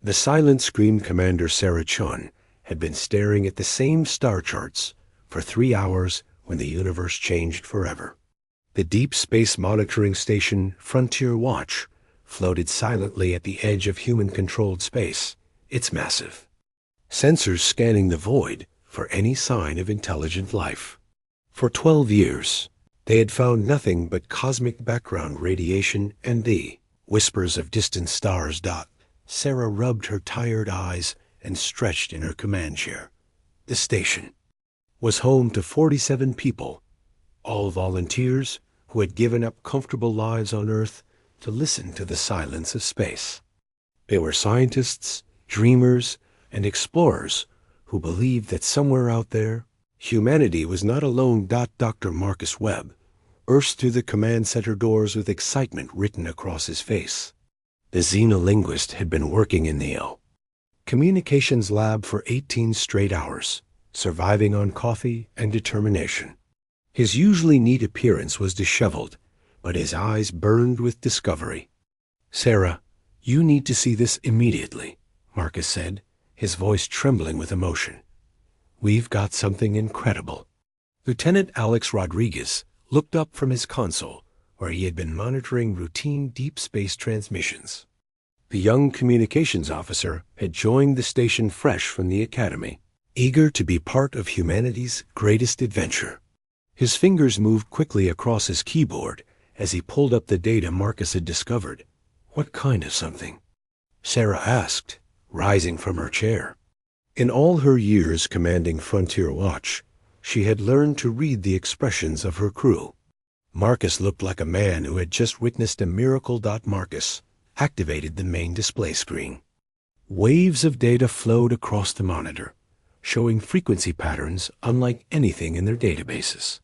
The silent screen commander Sarah Chun had been staring at the same star charts for 3 hours when the universe changed forever. The Deep Space Monitoring Station Frontier Watch floated silently at the edge of human-controlled space. It's massive. Sensors scanning the void for any sign of intelligent life. For 12 years, they had found nothing but cosmic background radiation and the whispers of distant stars. Sarah rubbed her tired eyes and stretched in her command chair. The station was home to 47 people, all volunteers who had given up comfortable lives on Earth to listen to the silence of space. They were scientists, dreamers, and explorers who believed that somewhere out there, humanity was not alone. Dr. Marcus Webb burst through the command center doors with excitement written across his face. The xenolinguist had been working in the communications lab for 18 straight hours, surviving on coffee and determination. His usually neat appearance was disheveled, but his eyes burned with discovery. "Sarah, you need to see this immediately," Marcus said, his voice trembling with emotion. "We've got something incredible." Lieutenant Alex Rodriguez looked up from his console, where he had been monitoring routine deep space transmissions. The young communications officer had joined the station fresh from the academy, eager to be part of humanity's greatest adventure. His fingers moved quickly across his keyboard as he pulled up the data Marcus had discovered. "What kind of something?" Sarah asked, rising from her chair. In all her years commanding Frontier Watch, she had learned to read the expressions of her crew. Marcus looked like a man who had just witnessed a miracle. Marcus activated the main display screen. Waves of data flowed across the monitor, showing frequency patterns unlike anything in their databases.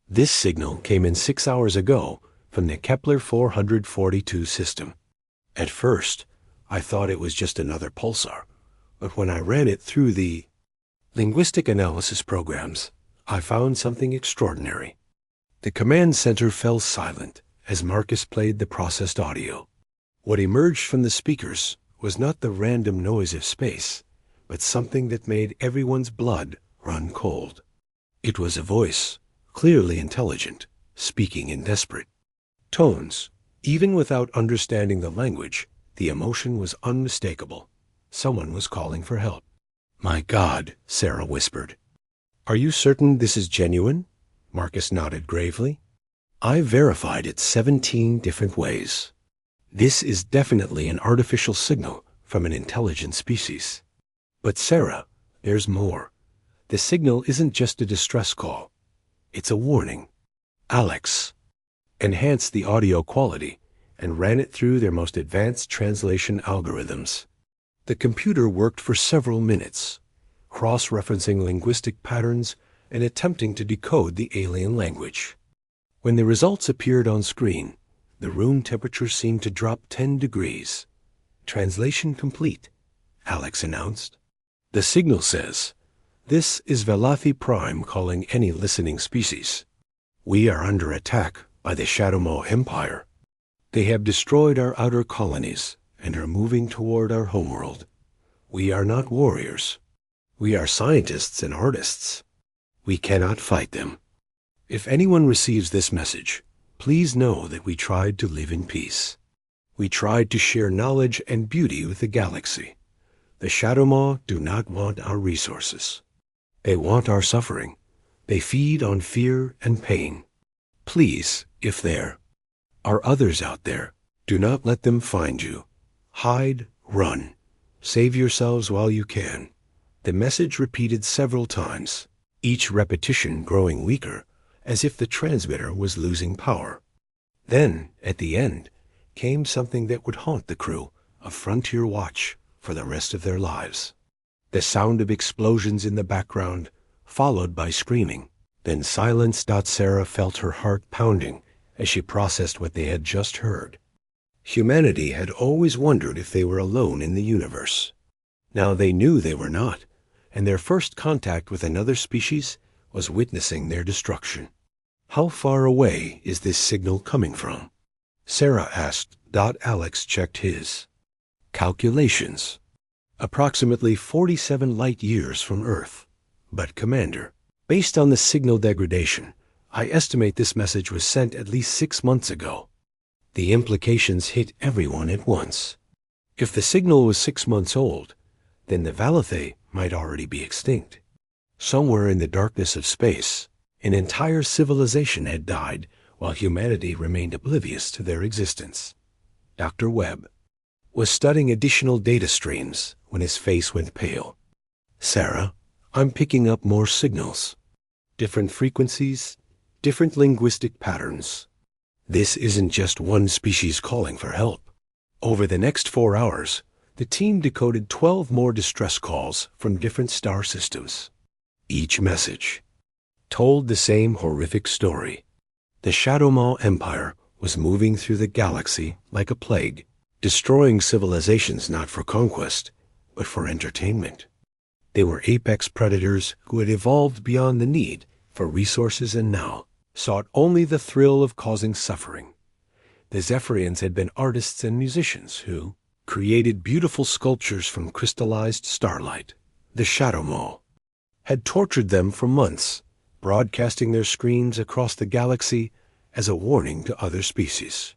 This signal came in 6 hours ago from the Kepler 442 system. At first, I thought it was just another pulsar, but when I ran it through the linguistic analysis programs, I found something extraordinary. The command center fell silent as Marcus played the processed audio. What emerged from the speakers was not the random noise of space, but something that made everyone's blood run cold. It was a voice, clearly intelligent, speaking in desperate tones. Even without understanding the language, the emotion was unmistakable. Someone was calling for help. "My God," Sarah whispered. "Are you certain this is genuine?" Marcus nodded gravely. "I verified it 17 different ways. This is definitely an artificial signal from an intelligent species." "But Sarah, there's more. The signal isn't just a distress call. It's a warning." Alex enhanced the audio quality and ran it through their most advanced translation algorithms. The computer worked for several minutes, cross-referencing linguistic patterns and attempting to decode the alien language. When the results appeared on screen, the room temperature seemed to drop 10 degrees. "Translation complete," Alex announced. "The signal says, 'This is Velathi Prime calling any listening species. We are under attack by the Shadowmaw Empire. They have destroyed our outer colonies and are moving toward our homeworld. We are not warriors. We are scientists and artists. We cannot fight them. If anyone receives this message, please know that we tried to live in peace. We tried to share knowledge and beauty with the galaxy. The Shadowmaw do not want our resources. They want our suffering. They feed on fear and pain. Please, if there are others out there, do not let them find you. Hide, run. Save yourselves while you can." The message repeated several times, each repetition growing weaker, as if the transmitter was losing power. Then, at the end, came something that would haunt the crew of Frontier Watch for the rest of their lives. The sound of explosions in the background, followed by screaming, then silence. Sarah felt her heart pounding as she processed what they had just heard. Humanity had always wondered if they were alone in the universe. Now they knew they were not, and their first contact with another species was witnessing their destruction. "How far away is this signal coming from?" Sarah asked. Alex checked his calculations. approximately 47 light-years from Earth. But, Commander, based on the signal degradation, I estimate this message was sent at least 6 months ago. The implications hit everyone at once. If the signal was 6 months old, then the Valathae might already be extinct. Somewhere in the darkness of space, an entire civilization had died while humanity remained oblivious to their existence. Dr. Webb was studying additional data streams when his face went pale. Sarah, I'm picking up more signals. Different frequencies, different linguistic patterns. This isn't just one species calling for help. Over the next 4 hours, the team decoded 12 more distress calls from different star systems. Each message told the same horrific story. The Shadow Maw Empire was moving through the galaxy like a plague, destroying civilizations not for conquest, but for entertainment. They were apex predators who had evolved beyond the need for resources and now sought only the thrill of causing suffering. The Zephyrians had been artists and musicians who created beautiful sculptures from crystallized starlight. The Shadow Maw had tortured them for months, broadcasting their screams across the galaxy as a warning to other species.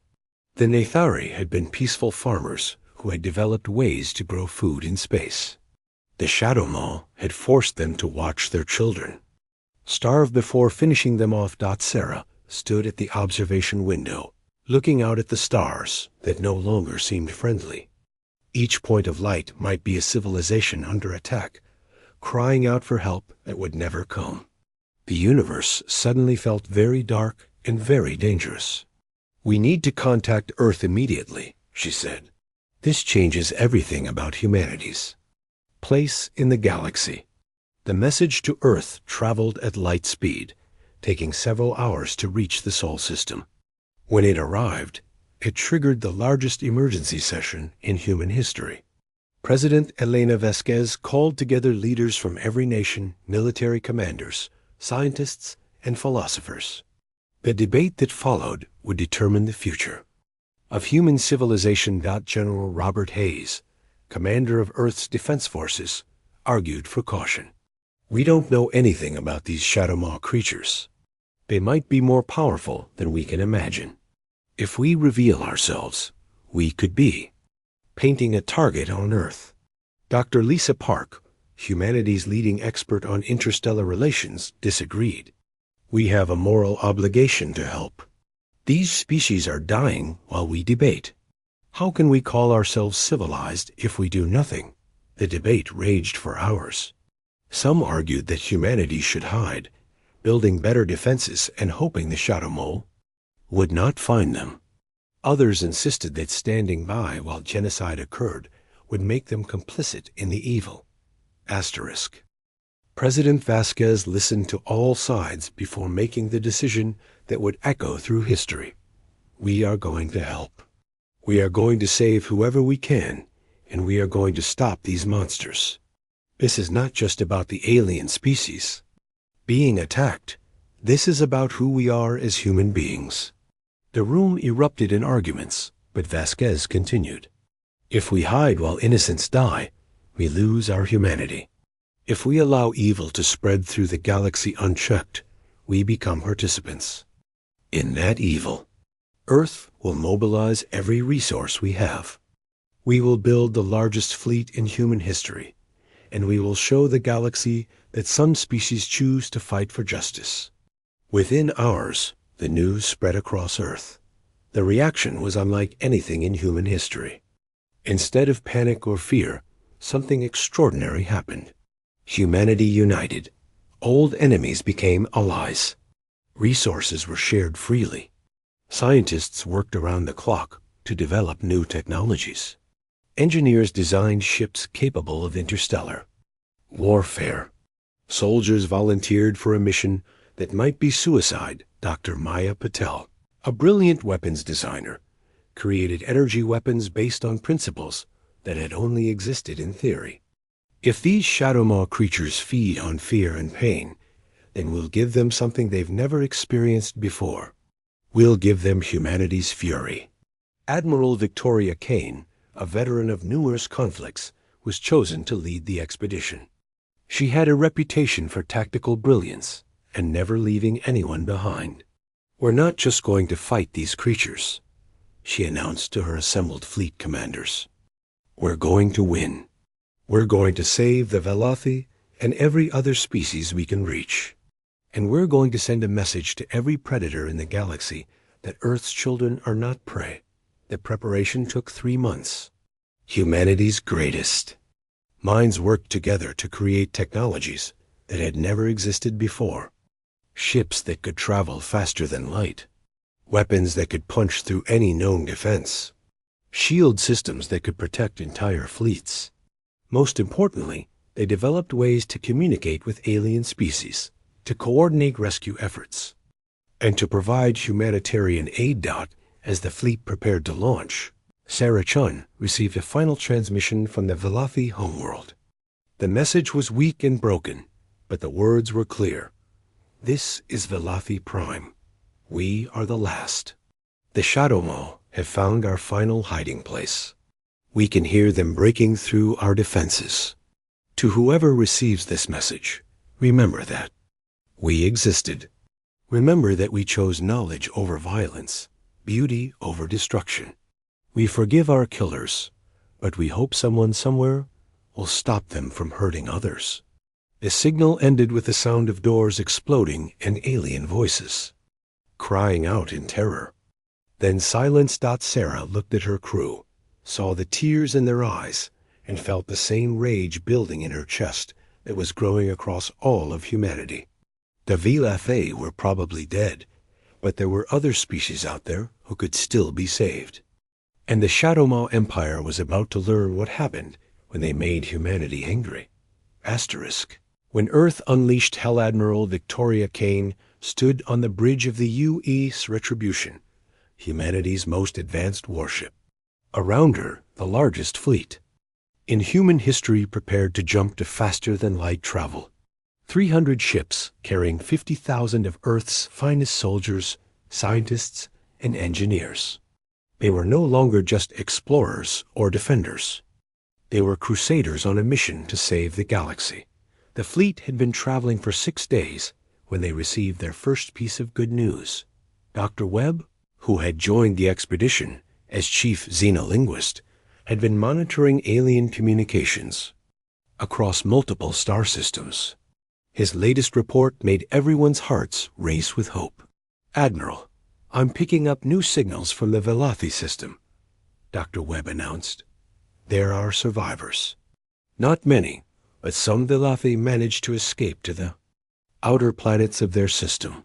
The Nathari had been peaceful farmers who had developed ways to grow food in space. The Shadow Maw had forced them to watch their children starve before finishing them off. Sarah stood at the observation window, looking out at the stars that no longer seemed friendly. Each point of light might be a civilization under attack, crying out for help that would never come. The universe suddenly felt very dark and very dangerous. We need to contact Earth immediately, she said. This changes everything about humanity's place in the galaxy. The message to Earth traveled at light speed, taking several hours to reach the Sol system. When it arrived, it triggered the largest emergency session in human history. President Elena Vasquez called together leaders from every nation, military commanders, scientists, and philosophers. The debate that followed would determine the future of human civilization. General Robert Hayes, commander of Earth's defense forces, argued for caution. We don't know anything about these Shadow Maw creatures. They might be more powerful than we can imagine. If we reveal ourselves, we could be painting a target on Earth. Dr. Lisa Park, humanity's leading expert on interstellar relations, disagreed. We have a moral obligation to help. These species are dying while we debate. How can we call ourselves civilized if we do nothing? The debate raged for hours. Some argued that humanity should hide, building better defenses and hoping the Shadow Maw would not find them. Others insisted that standing by while genocide occurred would make them complicit in the evil. Asterisk. President Vasquez listened to all sides before making the decision that would echo through history. We are going to help. We are going to save whoever we can, and we are going to stop these monsters. This is not just about the alien species being attacked. This is about who we are as human beings. The room erupted in arguments, but Vasquez continued. If we hide while innocents die, we lose our humanity. If we allow evil to spread through the galaxy unchecked, we become participants in that evil. Earth will mobilize every resource we have. We will build the largest fleet in human history, and we will show the galaxy that some species choose to fight for justice. Within hours, the news spread across Earth. The reaction was unlike anything in human history. Instead of panic or fear, something extraordinary happened. Humanity united. Old enemies became allies. Resources were shared freely. Scientists worked around the clock to develop new technologies. Engineers designed ships capable of interstellar warfare. Soldiers volunteered for a mission that might be suicide. Dr. Maya Patel, a brilliant weapons designer, created energy weapons based on principles that had only existed in theory. If these Shadow Maw creatures feed on fear and pain, then we'll give them something they've never experienced before. We'll give them humanity's fury. Admiral Victoria Kane, a veteran of numerous conflicts, was chosen to lead the expedition. She had a reputation for tactical brilliance and never leaving anyone behind. "We're not just going to fight these creatures," she announced to her assembled fleet commanders. "We're going to win. We're going to save the Velothi and every other species we can reach. And we're going to send a message to every predator in the galaxy that Earth's children are not prey." The preparation took 3 months. Humanity's greatest minds worked together to create technologies that had never existed before. Ships that could travel faster than light. Weapons that could punch through any known defense. Shield systems that could protect entire fleets. Most importantly, they developed ways to communicate with alien species, to coordinate rescue efforts, and to provide humanitarian aid. As the fleet prepared to launch, Sarah Chun received a final transmission from the Velothi homeworld. The message was weak and broken, but the words were clear. "This is Velothi Prime. We are the last. The Shadow Maw have found our final hiding place. We can hear them breaking through our defenses. To whoever receives this message, remember that we existed. Remember that we chose knowledge over violence, beauty over destruction. We forgive our killers, but we hope someone somewhere will stop them from hurting others." The signal ended with the sound of doors exploding and alien voices, crying out in terror. Then Silence. Sarah looked at her crew, saw the tears in their eyes, and felt the same rage building in her chest that was growing across all of humanity. The Velothi were probably dead, but there were other species out there who could still be saved. And the Shadow Maw Empire was about to learn what happened when they made humanity angry. When Earth unleashed Hell Admiral Victoria Kane stood on the bridge of the U.E.'s Retribution, humanity's most advanced warship. Around her, the largest fleet in human history prepared to jump to faster-than-light travel. 300 ships carrying 50,000 of Earth's finest soldiers, scientists, and engineers. They were no longer just explorers or defenders. They were crusaders on a mission to save the galaxy. The fleet had been traveling for 6 days when they received their first piece of good news. Dr. Webb, who had joined the expedition as chief xenolinguist, had been monitoring alien communications across multiple star systems. His latest report made everyone's hearts race with hope. "Admiral, I'm picking up new signals from the Velothi system," Dr. Webb announced. "There are survivors. Not many, but some Velothi managed to escape to the outer planets of their system.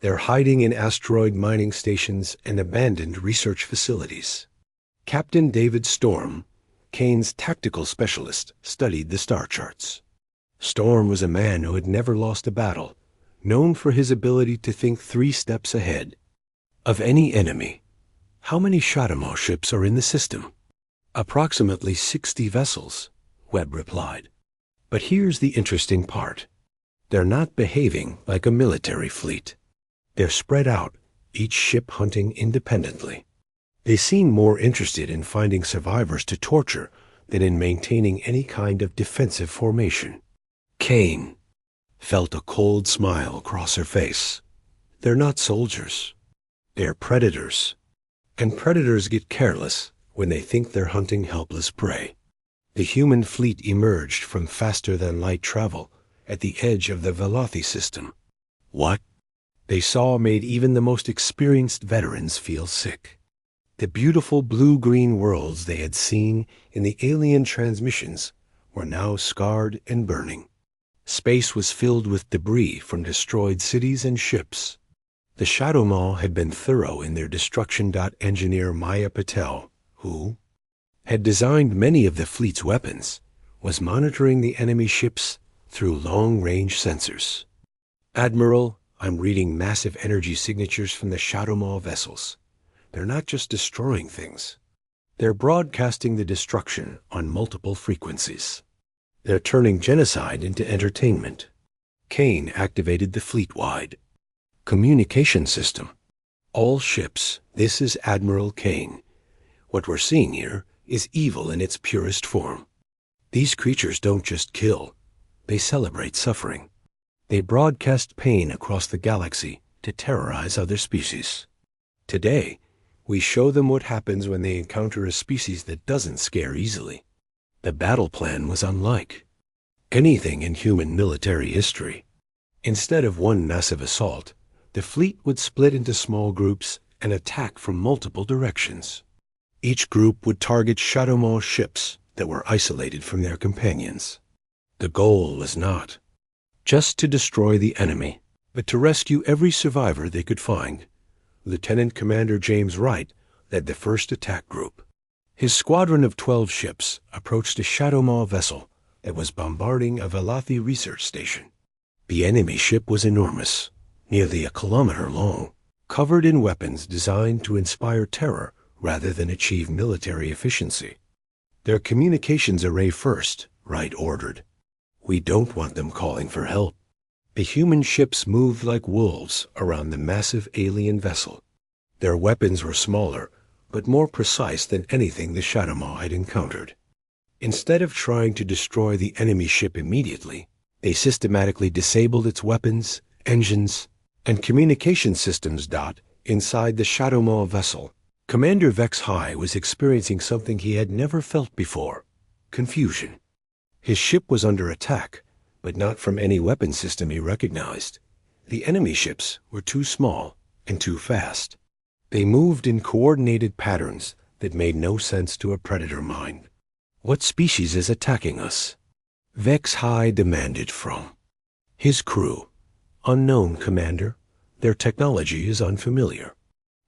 They're hiding in asteroid mining stations and abandoned research facilities." Captain David Storm, Kane's tactical specialist, studied the star charts. Storm was a man who had never lost a battle, known for his ability to think 3 steps ahead of any enemy. "How many Shadow Maw ships are in the system?" "Approximately 60 vessels," Webb replied. "But here's the interesting part. They're not behaving like a military fleet. They're spread out, each ship hunting independently. They seem more interested in finding survivors to torture than in maintaining any kind of defensive formation." Kane felt a cold smile cross her face. "They're not soldiers. They're predators. And predators get careless when they think they're hunting helpless prey." The human fleet emerged from faster-than-light travel at the edge of the Velothi system. What they saw made even the most experienced veterans feel sick. The beautiful blue-green worlds they had seen in the alien transmissions were now scarred and burning. Space was filled with debris from destroyed cities and ships. The Shadow Maw had been thorough in their destruction. Engineer Maya Patel, who had designed many of the fleet's weapons, was monitoring the enemy ships through long-range sensors. "Admiral, I'm reading massive energy signatures from the Shadow Maw vessels. They're not just destroying things. They're broadcasting the destruction on multiple frequencies. They're turning genocide into entertainment." Kane activated the fleet-wide communication system. "All ships, this is Admiral Kane. What we're seeing here is evil in its purest form. These creatures don't just kill, they celebrate suffering. They broadcast pain across the galaxy to terrorize other species. Today, we show them what happens when they encounter a species that doesn't scare easily. The battle plan was unlike anything in human military history. Instead of one massive assault, the fleet would split into small groups and attack from multiple directions. Each group would target Shadow Maw ships that were isolated from their companions. The goal was not just to destroy the enemy, but to rescue every survivor they could find. Lieutenant Commander James Wright led the first attack group. His squadron of 12 ships approached a Shadow Maw vessel that was bombarding a Velothi research station. The enemy ship was enormous, nearly a kilometer long, covered in weapons designed to inspire terror rather than achieve military efficiency. Their communications array first, Wright ordered. We don't want them calling for help. The human ships moved like wolves around the massive alien vessel. Their weapons were smaller, but more precise than anything the Shadow Maw had encountered. Instead of trying to destroy the enemy ship immediately, they systematically disabled its weapons, engines, and communication systems. Inside the Shadow Maw vessel, Commander Vex High was experiencing something he had never felt before: confusion. His ship was under attack, but not from any weapon system he recognized. The enemy ships were too small and too fast. They moved in coordinated patterns that made no sense to a predator mind. What species is attacking us? Vex High demanded from his crew. Unknown, Commander. Their technology is unfamiliar.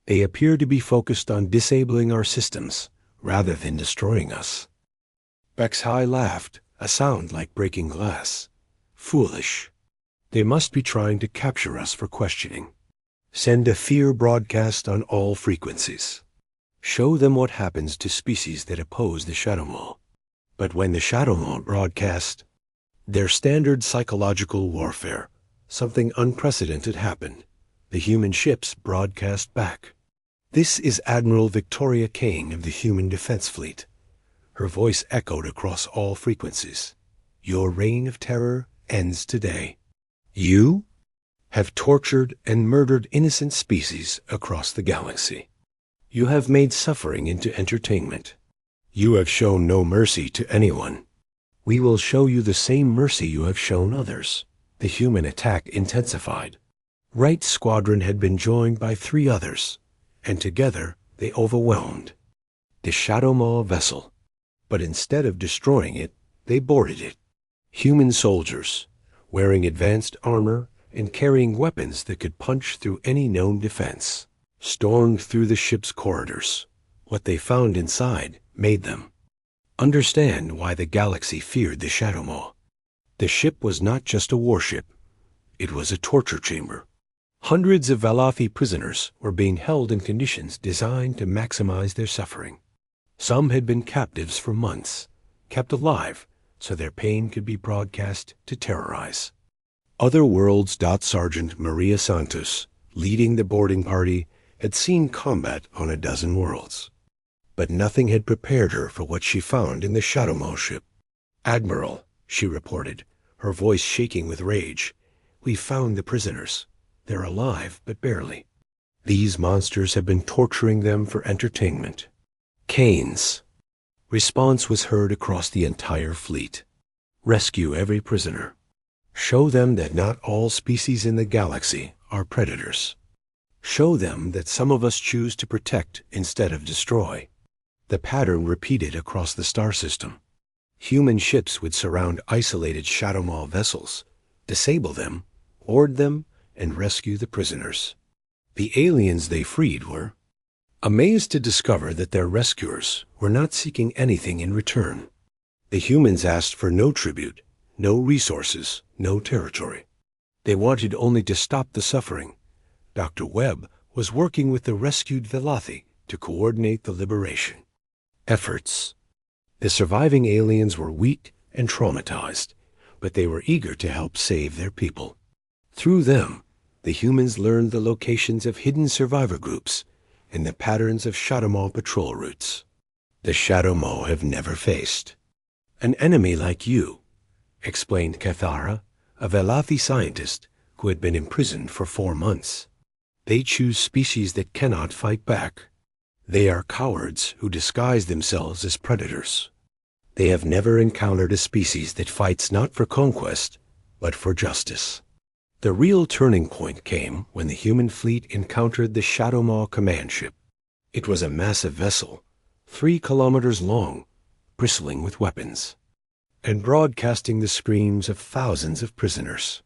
They appear to be focused on disabling our systems rather than destroying us. Vex High laughed, a sound like breaking glass. Foolish. They must be trying to capture us for questioning. Send a fear broadcast on all frequencies. Show them what happens to species that oppose the Shadow Maw. But when the Shadow Maw broadcast their standard psychological warfare, something unprecedented happened. The human ships broadcast back. This is Admiral Victoria Kane of the Human Defense Fleet. Her voice echoed across all frequencies. Your reign of terror ends today. You have tortured and murdered innocent species across the galaxy. You have made suffering into entertainment. You have shown no mercy to anyone. We will show you the same mercy you have shown others. The human attack intensified. Wright's squadron had been joined by 3 others, and together they overwhelmed the Shadow Maw vessel. But instead of destroying it, they boarded it. Human soldiers, wearing advanced armor and carrying weapons that could punch through any known defense, stormed through the ship's corridors. What they found inside made them understand why the galaxy feared the Shadow Maw. The ship was not just a warship. It was a torture chamber. Hundreds of Velothi prisoners were being held in conditions designed to maximize their suffering. Some had been captives for months, kept alive so their pain could be broadcast to terrorize. Other worlds. Sergeant Maria Santos, leading the boarding party, had seen combat on a dozen worlds. But nothing had prepared her for what she found in the Shadow Maw ship. Admiral, she reported, her voice shaking with rage, we found the prisoners. They're alive, but barely. These monsters have been torturing them for entertainment. Kane's response was heard across the entire fleet. Rescue every prisoner. Show them that not all species in the galaxy are predators. Show them that some of us choose to protect instead of destroy. The pattern repeated across the star system. Human ships would surround isolated Shadow Maw vessels, disable them, board them, and rescue the prisoners. The aliens they freed were amazed to discover that their rescuers were not seeking anything in return. The humans asked for no tribute, no resources, no territory. They wanted only to stop the suffering. Dr. Webb was working with the rescued Velothi to coordinate the liberation efforts. The surviving aliens were weak and traumatized, but they were eager to help save their people. Through them, the humans learned the locations of hidden survivor groups and the patterns of Shadow Maw patrol routes. The Shadow Maw have never faced An enemy like you, explained Cathara, a Velathi scientist who had been imprisoned for 4 months. They choose species that cannot fight back. They are cowards who disguise themselves as predators. They have never encountered a species that fights not for conquest, but for justice. The real turning point came when the human fleet encountered the Shadowmaw command ship. It was a massive vessel, 3 kilometers long, bristling with weapons, and broadcasting the screams of thousands of prisoners.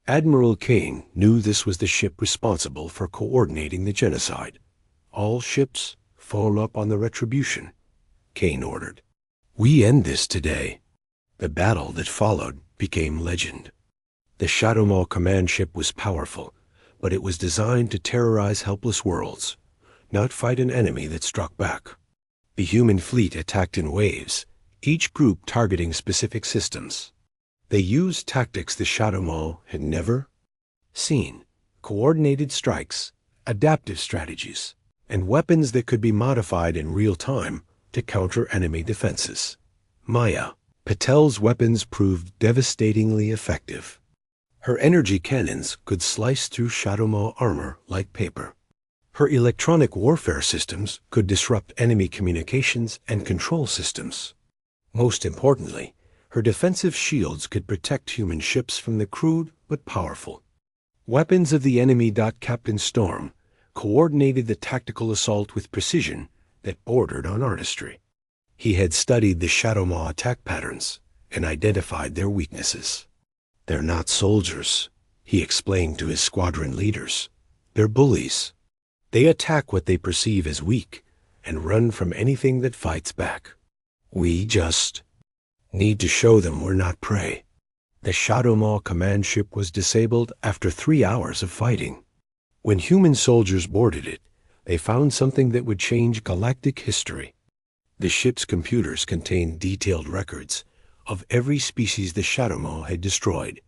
Admiral Kane knew this was the ship responsible for coordinating the genocide. All ships fall up on the retribution, Kane ordered. We end this today. The battle that followed became legend. The Shadowmaw command ship was powerful, but it was designed to terrorize helpless worlds, not fight an enemy that struck back. The human fleet attacked in waves, each group targeting specific systems. They used tactics the Shadowmaw had never seen: coordinated strikes, adaptive strategies, and weapons that could be modified in real time to counter enemy defenses. Maya, Patel's weapons proved devastatingly effective. Her energy cannons could slice through Shadowmaw armor like paper. Her electronic warfare systems could disrupt enemy communications and control systems. Most importantly, her defensive shields could protect human ships from the crude but powerful weapons of the enemy. Captain Storm coordinated the tactical assault with precision that bordered on artistry. He had studied the Shadowmaw attack patterns and identified their weaknesses. They're not soldiers, he explained to his squadron leaders. They're bullies. They attack what they perceive as weak and run from anything that fights back. We just need to show them we're not prey. The Shadowmaw command ship was disabled after 3 hours of fighting. When human soldiers boarded it, they found something that would change galactic history. The ship's computers contained detailed records of every species the Shadowmaw had destroyed,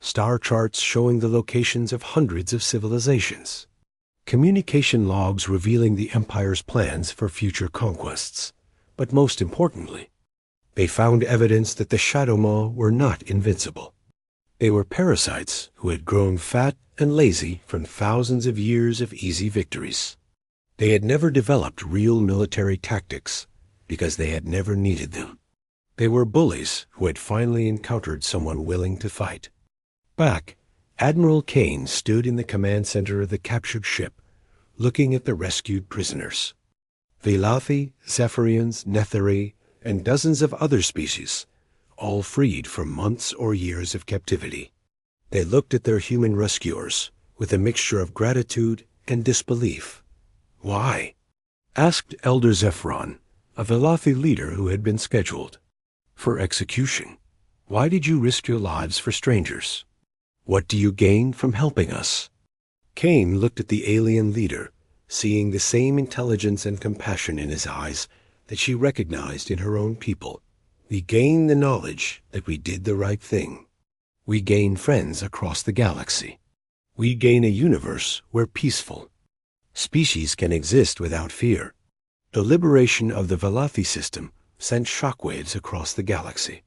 star charts showing the locations of hundreds of civilizations, communication logs revealing the Empire's plans for future conquests. But most importantly, they found evidence that the Shadowmaw were not invincible. They were parasites who had grown fat and lazy from thousands of years of easy victories. They had never developed real military tactics because they had never needed them. They were bullies who had finally encountered someone willing to fight. Back, Admiral Kane stood in the command center of the captured ship, looking at the rescued prisoners. Velathi, Zephyrians, Netheri, and dozens of other species, all freed from months or years of captivity. They looked at their human rescuers with a mixture of gratitude and disbelief. Why? Asked Elder Zephron, a Velathi leader who had been scheduled for execution. Why did you risk your lives for strangers? What do you gain from helping us? Kane looked at the alien leader, seeing the same intelligence and compassion in his eyes that she recognized in her own people. We gain the knowledge that we did the right thing. We gain friends across the galaxy. We gain a universe where peaceful species can exist without fear. The liberation of the Velathi system sent shockwaves across the galaxy.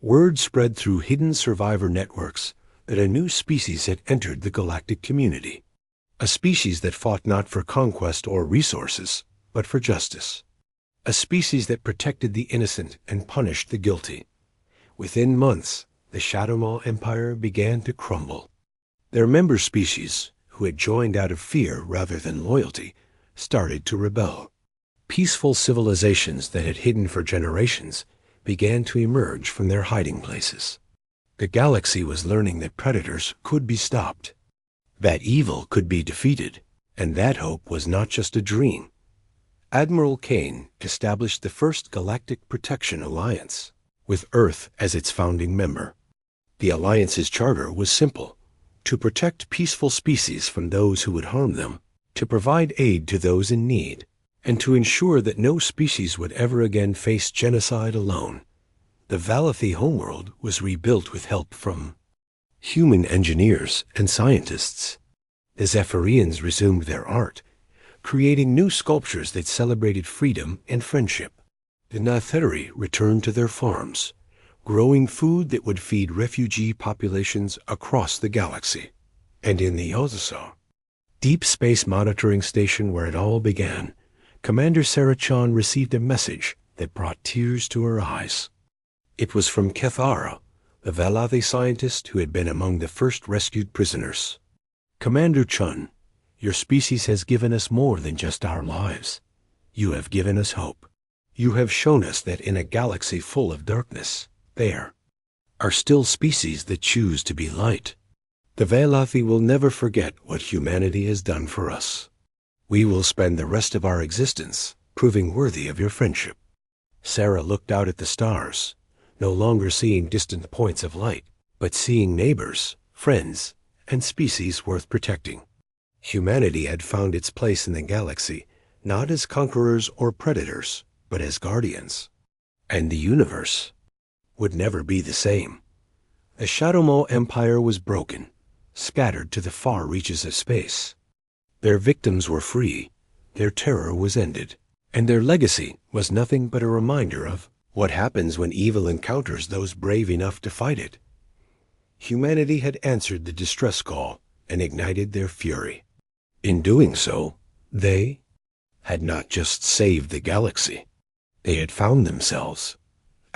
Word spread through hidden survivor networks that a new species had entered the galactic community. A species that fought not for conquest or resources, but for justice. A species that protected the innocent and punished the guilty. Within months, the Shadowmaw Empire began to crumble. Their member species, who had joined out of fear rather than loyalty, started to rebel. Peaceful civilizations that had hidden for generations began to emerge from their hiding places. The galaxy was learning that predators could be stopped, that evil could be defeated, and that hope was not just a dream. Admiral Kane established the first Galactic Protection Alliance, with Earth as its founding member. The alliance's charter was simple: to protect peaceful species from those who would harm them, to provide aid to those in need, and to ensure that no species would ever again face genocide alone. The Velathi homeworld was rebuilt with help from human engineers and scientists. The Zephyrians resumed their art, creating new sculptures that celebrated freedom and friendship. The Natheri returned to their farms, growing food that would feed refugee populations across the galaxy. And in the Ozasaw, Deep Space Monitoring Station where it all began, Commander Sarachon received a message that brought tears to her eyes. It was from Kethara, the Valathi scientist who had been among the first rescued prisoners. Commander Chun, your species has given us more than just our lives. You have given us hope. You have shown us that in a galaxy full of darkness, there are still species that choose to be light. The Valathi will never forget what humanity has done for us. We will spend the rest of our existence proving worthy of your friendship. Sarah looked out at the stars, no longer seeing distant points of light, but seeing neighbors, friends, and species worth protecting. Humanity had found its place in the galaxy, not as conquerors or predators, but as guardians. And the universe would never be the same. The Shadowmaw Empire was broken, scattered to the far reaches of space. Their victims were free, their terror was ended, and their legacy was nothing but a reminder of what happens when evil encounters those brave enough to fight it. Humanity had answered the distress call and ignited their fury. In doing so, they had not just saved the galaxy. They had found themselves, *,